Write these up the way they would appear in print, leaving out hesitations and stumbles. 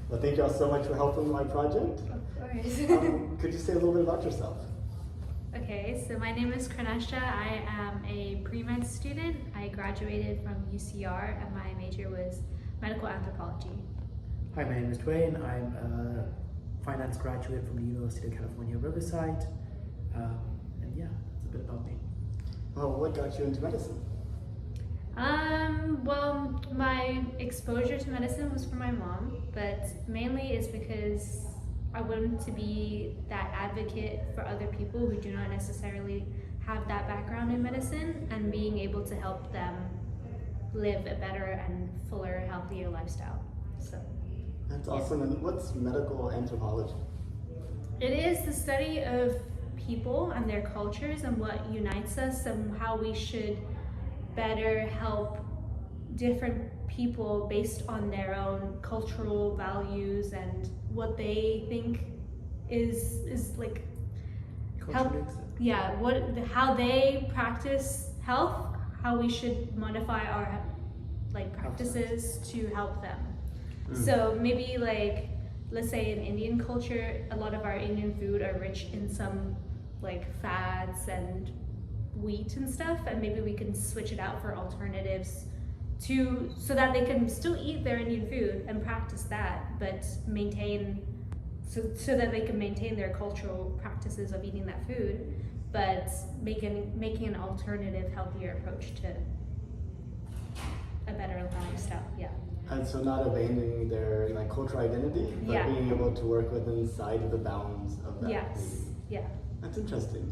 Well, thank you all so much for helping with my project. Of course. Could you say a little bit about yourself? Okay, so my name is Chrinesha. I am a pre-med student. I graduated from UCR and my major was medical anthropology. Hi, my name is Dwayne. I'm a finance graduate from the University of California, Riverside. And yeah, that's a bit about me. Well, what got you into medicine? Well, my exposure to medicine was from my mom, but mainly is because I wanted to be that advocate for other people who do not necessarily have that background in medicine and being able to help them live a better and fuller, healthier lifestyle. So That's awesome. And what's medical anthropology? it is the study of people and their cultures and what unites us and how we should better help different people based on their own cultural values and what they think is like help, how they practice health, how we should modify our like practices to help them. So maybe like, let's say in Indian culture, a lot of our Indian food are rich in some like fats and wheat and stuff, and maybe we can switch it out for alternatives so that they can still eat their Indian food and practice that, but maintain so that they can maintain their cultural practices of eating that food, but making an alternative, healthier approach to a better lifestyle. Yeah. And so not abandoning their like cultural identity, but being able to work within inside of the bounds of that. Yes. Yeah. That's interesting.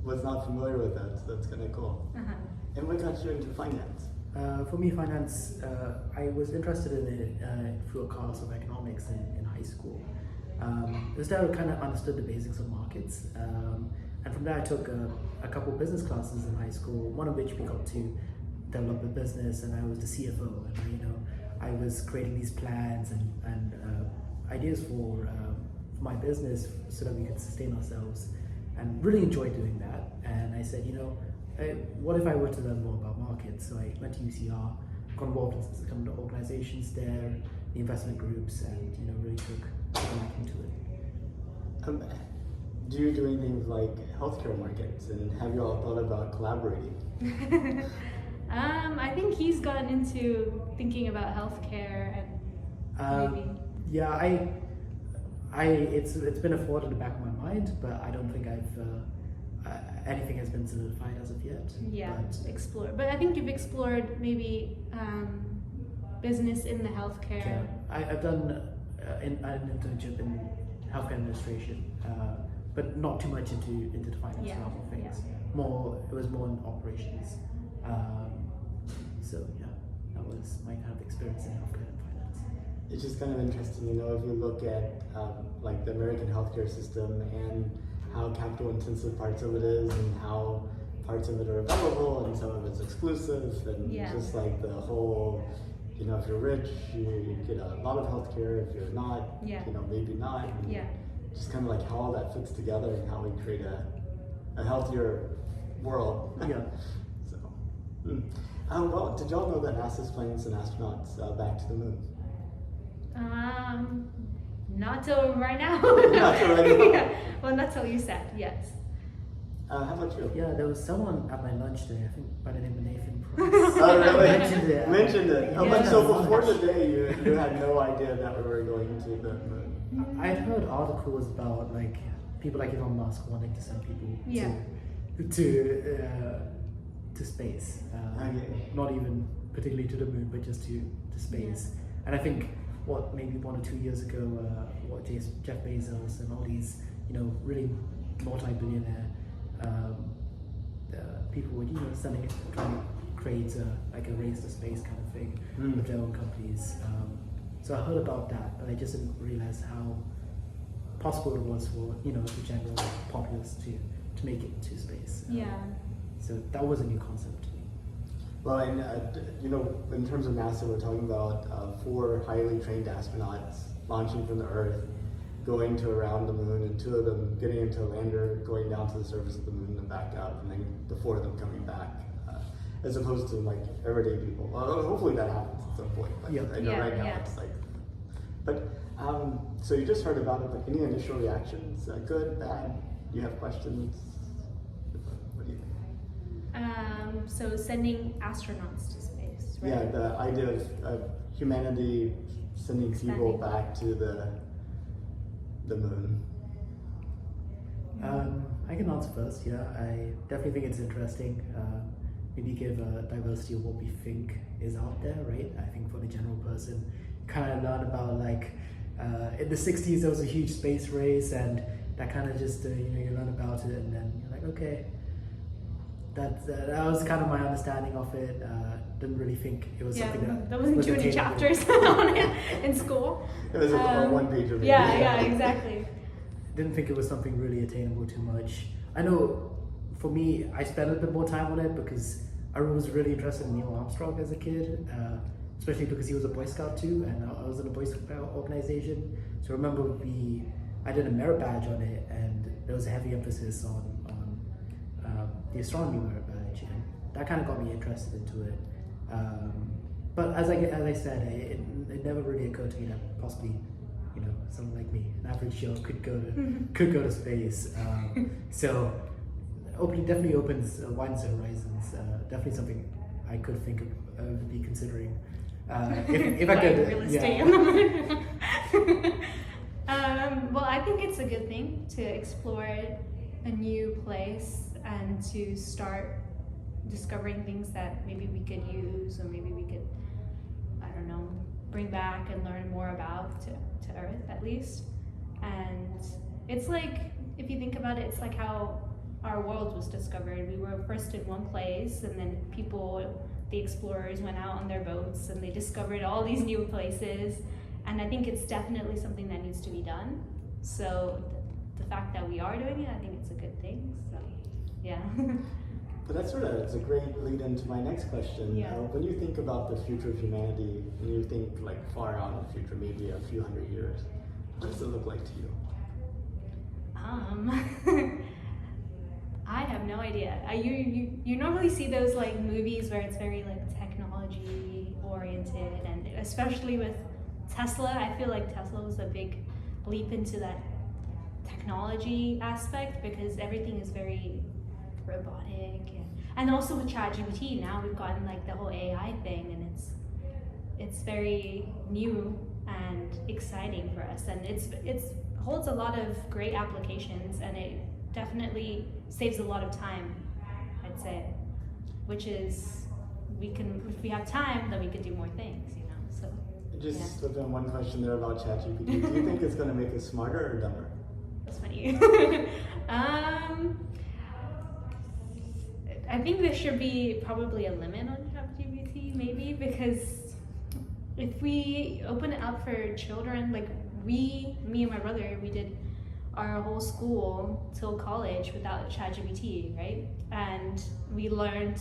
I was not familiar with that, so that's kind of cool. And what got you into finance? For me, finance, I was interested in it through a course of economics in high school. Instead, I kind of understood the basics of markets. And from there, I took a couple of business classes in high school, one of which we got to develop a business, and I was the CFO. And I was creating these plans and ideas for my business so that we could sustain ourselves, and really enjoyed doing that. And I said, what if I were to learn more about markets? So I went to UCR, got involved in some of the organizations there, the investment groups, and really took a back into it. Do you do anything with like healthcare markets, and have you all thought about collaborating? I think he's gotten into thinking about healthcare and maybe. Yeah, it's been a thought in the back of my mind, but I don't think anything has been solidified as of yet. Yeah, explore. But I think you've explored maybe business in the healthcare. Yeah, I've done an internship in healthcare administration, but not too much into the finance realm of things. Yeah. It was more in operations. So yeah, that was my kind of experience in healthcare and finance. It's just kind of interesting, if you look at like the American healthcare system and how capital intensive parts of it is and how parts of it are available and some of it's exclusive and just like the whole, if you're rich, you get a lot of healthcare. If you're not, maybe not. And just kind of like how all that fits together and how we create a healthier world. Yeah. Well, did y'all know that NASA's planning some astronauts back to the moon? Not till right now. Not till right now. Yeah. Well, not till you said, yes. How about you? Yeah, there was someone at my lunch today, I think by the name of Nathan Price. Oh, really? Mentioned it. So before the day, you had no idea that we were going to the moon? I'd heard articles about like people like Elon Musk wanting to send people to space. Not even particularly to the moon, but just to space. And I think maybe 1 or 2 years ago, Jeff Bezos and all these really multi-billionaire people were trying to create like a race to space kind of thing with their own companies. So I heard about that, but I just didn't realize how possible it was for the general populace to make it to space. So that was a new concept to me. Well, and in terms of NASA, we're talking about 4 highly trained astronauts launching from the Earth, going to around the moon, and 2 of them getting into a lander, going down to the surface of the moon and back up, and then the 4 of them coming back, as opposed to like everyday people. Well, hopefully that happens at some point. But I know right now it's like. But So you just heard about it, but any initial reactions? Good, bad? You have questions? What do you think? So sending astronauts to space, right? Yeah, the idea of humanity sending people Expanding. back to the moon. I can answer first. Yeah, I definitely think it's interesting. Maybe give a diversity of what we think is out there, right? I think for the general person, kind of learn about like in the 60s there was a huge space race, and that kind of just you learn about it, and then you're like, okay, that was kind of my understanding of it. Didn't really think it was something that wasn't was too many attainable. chapters on it in school. It was a one-pager maybe. Yeah, exactly. Didn't think it was something really attainable too much. I know for me, I spent a bit more time on it because I was really interested in Neil Armstrong as a kid, especially because he was a Boy Scout too, and I was in a Boy Scout organization. So I remember I did a merit badge on it, and there was a heavy emphasis on the astronomy merit badge, and that kind of got me interested into it. But as I said, it never really occurred to me that possibly, someone like me, an average Joe, could go to space. So definitely widens the horizons. Definitely something I could think of be considering. If I could, Real estate on the moon. Well, I think it's a good thing to explore a new place and to start discovering things that maybe we could use, or maybe we could, I don't know, bring back and learn more about to Earth at least. And it's like, if you think about it, it's like how our world was discovered. We were first in one place, and then the explorers went out on their boats and they discovered all these new places. And I think it's definitely something that needs to be done. So the fact that we are doing it, I think it's a good thing. So yeah. But it's a great lead into my next question. Yeah. When you think about the future of humanity, and you think like far out in the future, maybe a few hundred years, what does it look like to you? I have no idea. You normally see those like movies where it's very like technology oriented, and especially with Tesla, I feel like Tesla was a big leap into that technology aspect, because everything is very robotic, and also with ChatGPT now we've gotten like the whole AI thing, and it's very new and exciting for us, and it's holds a lot of great applications, and it definitely saves a lot of time, I'd say, which is if we have time, then we can do more things, so Just slip in one question there about ChatGPT. Do you think it's going to make us smarter or dumber? that's funny. I think there should be probably a limit on ChatGPT, maybe, because if we open it up for children, like me and my brother, we did our whole school till college without ChatGPT, right? And we learned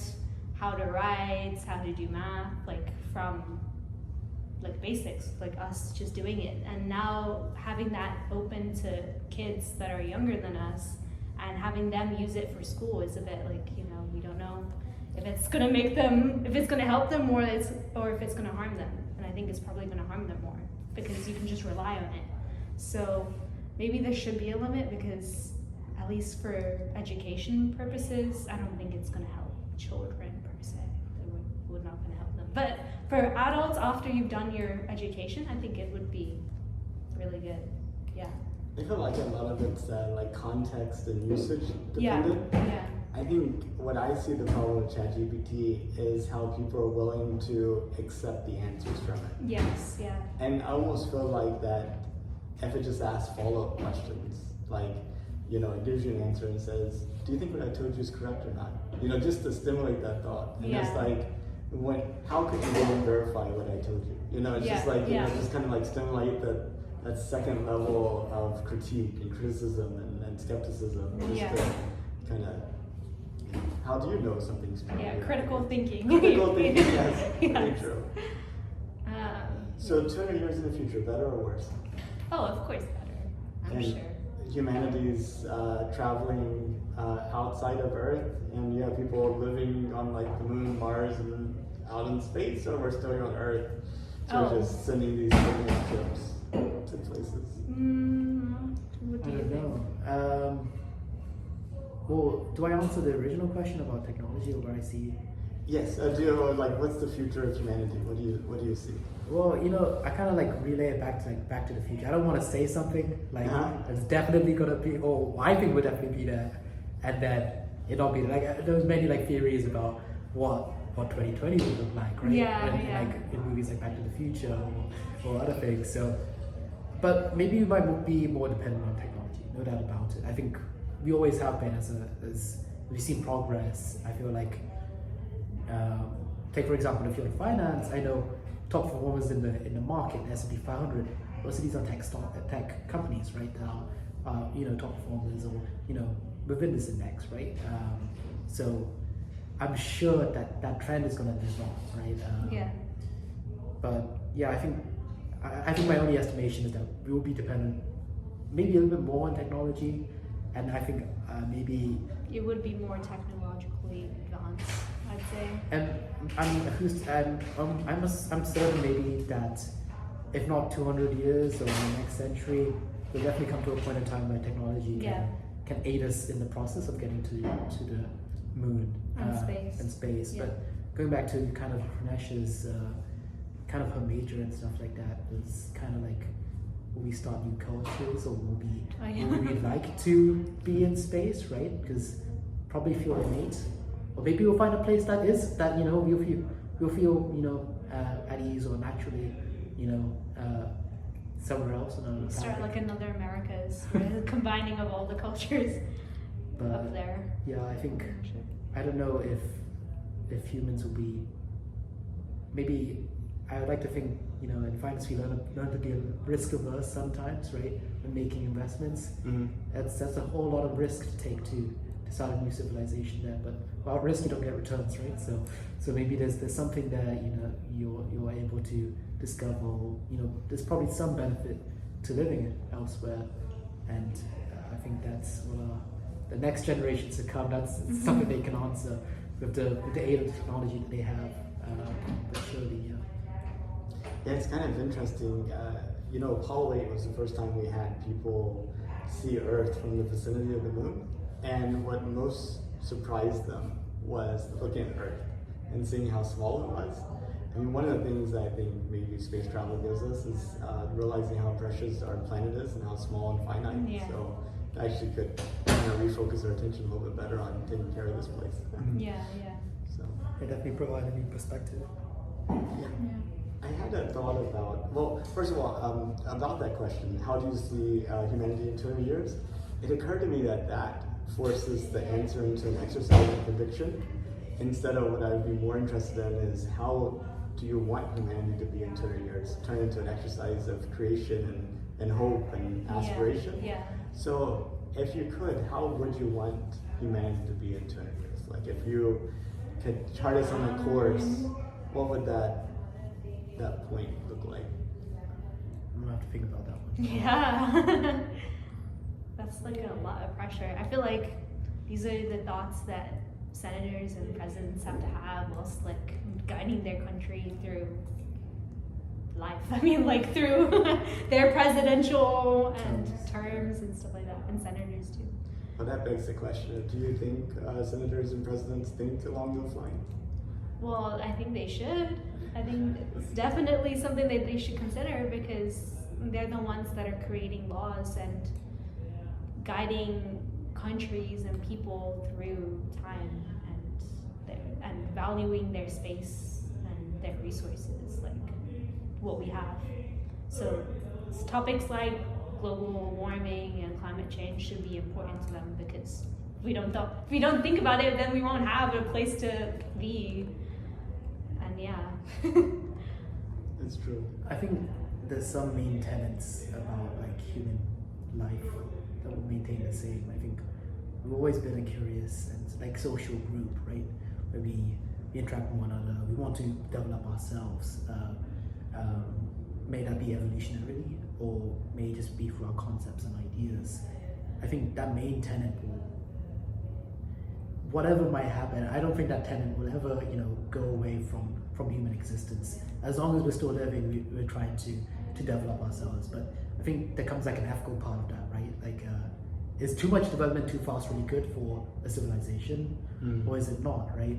how to write, how to do math, like from like basics, like us just doing it. And now having that open to kids that are younger than us and having them use it for school is a bit like, we don't know if it's gonna if it's gonna help them more, or if it's gonna harm them. And I think it's probably gonna harm them more, because you can just rely on it. So maybe there should be a limit, because at least for education purposes, I don't think it's gonna help children per se. It would not gonna help them. But for adults, after you've done your education, I think it would be really good. Yeah. I feel like a lot of it's like context and usage Yeah. dependent. Yeah. I think what I see the problem with ChatGPT is how people are willing to accept the answers from it. Yes. Yeah. And I almost feel like that if it just asks follow-up questions, like, it gives you an answer and says, do you think what I told you is correct or not? Just to stimulate that thought. And it's like, how could you go and verify what I told you? It's just like, just kind of like stimulate that second level of critique and criticism and skepticism. Just to kind of, how do you know something's true? Yeah, critical thinking. Critical thinking, yes. Very Yes. true. So 200 years in the future, better or worse? Oh, of course better, I'm sure. Humanity's traveling outside of Earth, and you have people living on like the moon, Mars, and out in space, or we're still here on Earth, so we're just sending these signal ships to places. Well, do I answer the original question about technology or where I see? Yes. Do you like what's the future of humanity? What do you see? Well, I kind of like relay it back to Back to the Future. I don't want to say something like Uh-huh. it's definitely gonna be, or I think would definitely be there, and then it not be there. Like there was many like theories about what 2020 would look like, right? Yeah, When, yeah. Like in movies like Back to the Future or other things. So, but maybe we might be more dependent on technology, no doubt about it. I think we always have been as we've seen progress. I feel like, take for example, if you're in finance, I know top performers in the market, S&P 500, most of these are tech companies, right? Top performers or within this index, right? So I'm sure that trend is going to live on, right? Yeah. But yeah, I think my only estimation is that we will be dependent maybe a little bit more on technology, and I think maybe. It would be more technologically advanced, I'd say. And I'm certain maybe that if not 200 years or in the next century, we'll definitely come to a point in time where technology can aid us in the process of getting to the moon And space. Yeah. But going back to kind of Chrinesha's kind of her major and stuff like that was kind of like, will we start new cultures or will we like to be in space, right? Because probably feel innate, or maybe we'll find a place that we'll feel at ease or naturally somewhere else. Start like another Americas, right? Combining of all the cultures up there. Yeah, I think I don't know if humans will be. Maybe I would like to think in finance we learn to be risk averse sometimes, right? When making investments, that's a whole lot of risk to take to start a new civilization there. But without risk, you don't get returns, right? So maybe there's something there you're able to discover. There's probably some benefit to living elsewhere, and I think that's what the next generations to come. That's something they can answer with the aid of technology that they have. But surely, yeah. Yeah, it's kind of interesting. Apollo 8 was the first time we had people see Earth from the vicinity of the moon. And what most surprised them was looking at Earth and seeing how small it was. I mean, one of the things that I think maybe space travel gives us is realizing how precious our planet is and how small and finite. Yeah. So it actually could refocus our attention a little bit better on taking care of this place. Yeah. So It definitely provide a new perspective. yeah. I had a thought about, well, first of all, about that question, how do you see humanity in 200 years? It occurred to me that forces the answer into an exercise of prediction, instead of what I would be more interested in is how do you want humanity to be in 200 years? Turn into an exercise of creation and hope and aspiration. Yeah. So if you could, how would you want humanity to be in 200 years? Like if you could chart us on a course, what would that point look like? I'm gonna have to think about that one. Yeah. That's like a lot of pressure. I feel like these are the thoughts that senators and presidents have to have whilst like guiding their country through life. I mean, like through their presidential and terms and stuff like that, and senators too. Well, that begs the question, do you think senators and presidents think along those lines? Well, I think they should. I think it's definitely something that they should consider because they're the ones that are creating laws and guiding countries and people through time and valuing their space and their resources, like what we have. So topics like global warming and climate change should be important to them because if we don't think about it, then we won't have a place to be. And yeah. That's true. I think there's some main tenets about like human life that will maintain the same. I think we've always been a curious and like social group, right? Where we interact with one another. We want to develop ourselves. May that be evolutionarily or may just be through our concepts and ideas. I think that main tenet will, whatever might happen, I don't think that tenet will ever, go away from human existence. As long as we're still living, we're trying to develop ourselves. But I think there comes like an ethical part of that, right? Like is too much development too fast really good for a civilization, or is it not, right?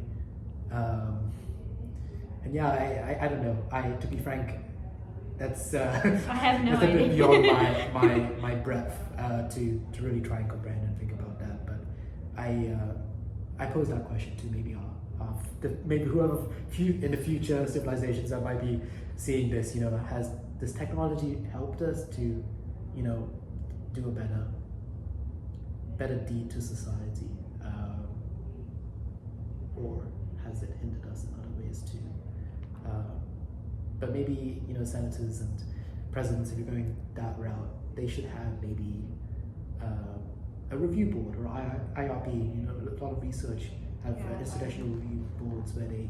And yeah, I don't know. To be frank, that's I have no that's a bit idea. beyond my breadth to really try and comprehend and think about that. But I pose that question to maybe maybe whoever in the future civilizations that might be seeing this, has this technology helped us to, do a better deed to society, or has it hindered us in other ways too? But maybe senators and presidents, if you're going that route, they should have maybe a review board or IRB. A lot of research have institutional review boards where they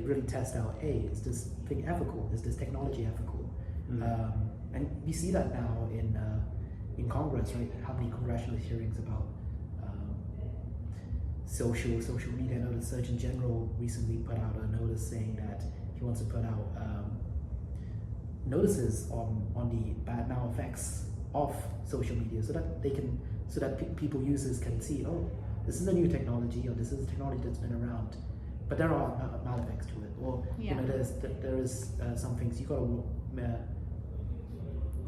really test out, hey, is this thing ethical? Is this technology ethical? And we see that now in Congress, right? How many congressional hearings about social media? I know the Surgeon General recently put out a notice saying that he wants to put out notices on the bad now effects of social media, so that people, users, can see, oh, this is a new technology, or this is a technology that's been around, but there are mal effects to it, or there is some things you gotta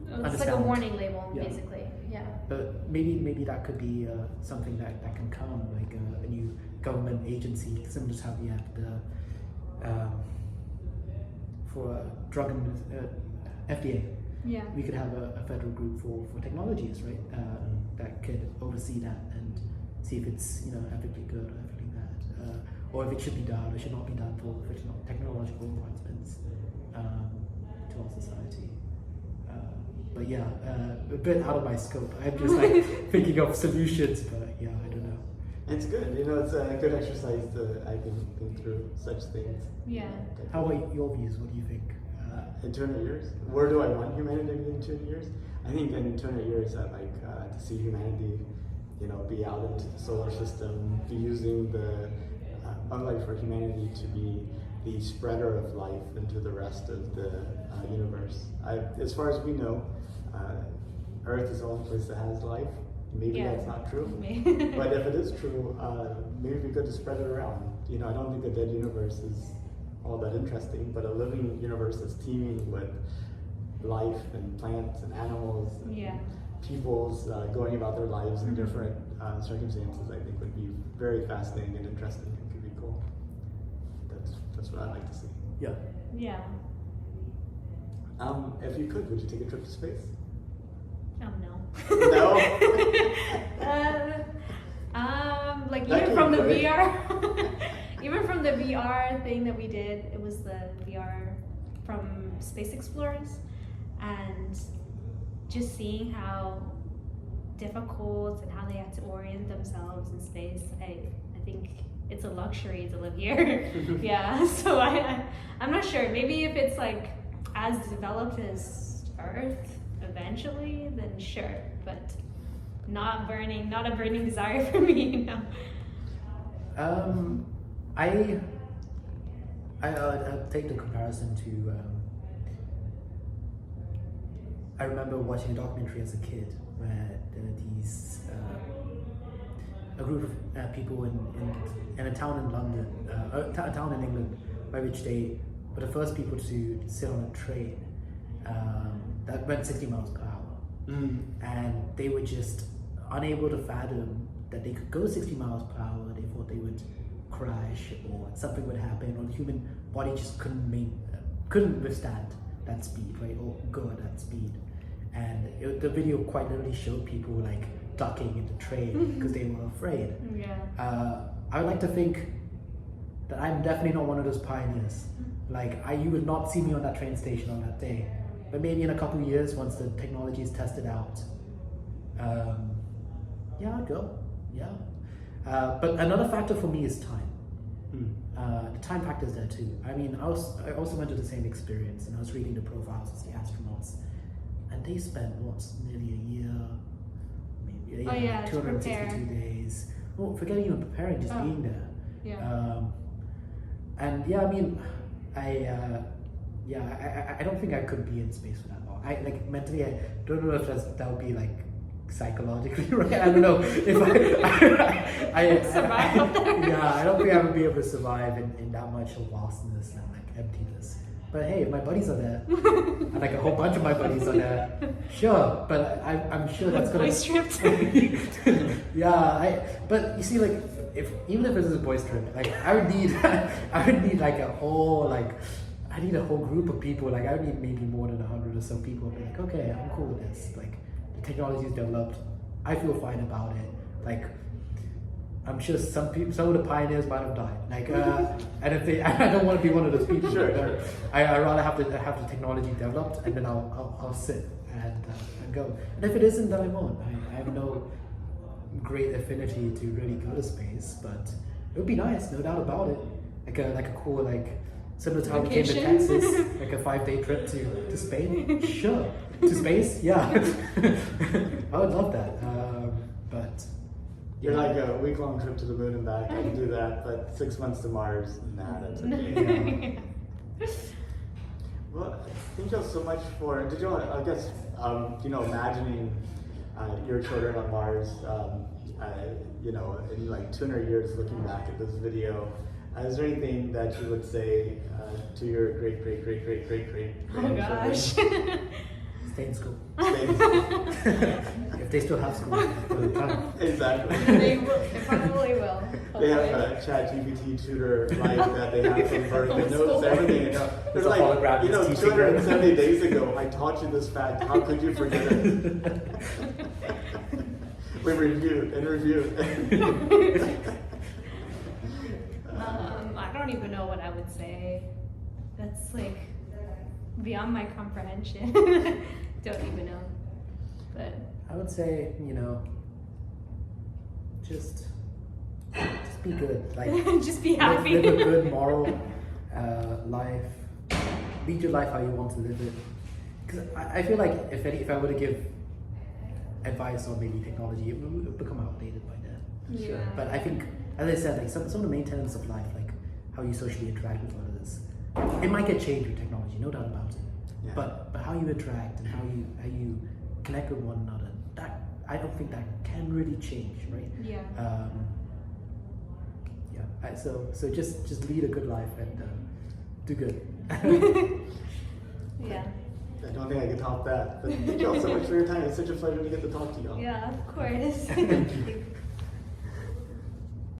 it's understand. like a warning label, basically. Yeah. But maybe that could be something that can come, like a new government agency, similar to how we have the for drug and FDA. Yeah. We could have a federal group for technologies, right? That could oversee that and see if it's ethically good or ethically bad, or if it should be done or should not be done for technological advancements to our society. But yeah, a bit out of my scope. I'm just like thinking of solutions, but yeah, I don't know. It's good, it's a good exercise to, I think through such things. Yeah. How about your views? What do you think? In 200 years? Where do I want humanity to be in 200 years? I think in 200 years I'd like to see humanity, be out into the solar system, be using the sunlight for humanity to be the spreader of life into the rest of the universe. As far as we know, Earth is the only place that has life. Maybe that's not true. But if it is true, maybe it'd be good to spread it around. I don't think a dead universe is all that interesting, but a living universe that's teeming with life and plants and animals and people's going about their lives in different circumstances, I think would be very fascinating and interesting and could be cool. That's what I'd like to see. Yeah. Yeah. If you could, would you take a trip to space? Oh no. No? Like That even from the came quick. VR, even from the VR thing that we did, it was the VR from Space Explorers, and just seeing how difficult and how they had to orient themselves in space. I think it's a luxury to live here. Yeah, so I'm not sure. Maybe if it's like as developed as Earth eventually, then sure, but not a burning desire for me. I'll take the comparison to I remember watching a documentary as a kid where there were these a group of people in a town in London, a town in England, by which they were the first people to sit on a train that went 60 miles per hour. And they were just unable to fathom that they could go 60 miles per hour. They thought they would crash or something would happen, or the human body just couldn't withstand that speed, right, or go at that speed. And the video quite literally showed people like ducking in the train because they were afraid. I would like to think that I'm definitely not one of those pioneers. Like you would not see me on that train station on that day, but maybe in a couple of years once the technology is tested out, I'd go. But another factor for me is time. The time factor is there too. I mean, I also went to the same experience, and I was reading the profiles of the astronauts, and they spent nearly a year, maybe 262 days. Well, forget even preparing, just being there. And I mean, I don't think I could be in space for that long. Mentally, I don't know if that would be like psychologically, right? I don't know if I Survive up there? Yeah, I don't think I would be able to survive in that much lostness and like emptiness. But hey, if my buddies are there, and like a whole bunch of my buddies are there, sure. But I'm sure that's gonna. Boys tripped. Yeah, but you see, like, even if it is a boys trip, like I would need like a whole I need a whole group of people. Like I would need maybe more than 100 or so people. Be like, okay, I'm cool with this. Like the technology is developed, I feel fine about it. Like I'm sure some of the pioneers might have died. Like, and if they, I don't want to be one of those people. Sure. I rather have the technology developed, and then I'll sit and go. And if it isn't, then I won't. I have no great affinity to really go to space, but it would be nice, no doubt about it. Like a cool similar to how we came to Vacation. Texas, like a 5-day trip to Spain. Sure, to space, yeah. I would love that. But You're like a week-long trip to the moon and back. I can do that, but 6 months to Mars, nah, that's okay. Well, thank you all so much for. Did you all, I guess, imagining your children on Mars, in like 200 years, looking back at this video. Is there anything that you would say to your great Oh gosh. stay in school. Stay in school. If they still have school for the time. Exactly. They will. They probably will. They have hopefully. a ChatGPT tutor life that they have from birth that knows everything. They're There's a like, hologram that's teaching 270 days ago, I taught you this fact. How could you forget it? We reviewed and reviewed. I don't even know what I would say. That's like beyond my comprehension. Don't even know. But I would say, just be good. Like just be happy. Live a good moral life. Lead your life how you want to live it. Because I feel like if I were to give advice on maybe technology, it would become outdated by then. Yeah. But I think, as I said, like some of the main tenets of life, like how you socially interact with others, it might get changed with technology, no doubt about it. Yeah. But how you interact and how you connect with one another, that I don't think that can really change, right? Yeah. So just lead a good life and do good. Yeah. I don't think I can top that. But thank you all so much for your time. It's such a pleasure to get to talk to you all. Yeah, of course. Thank you.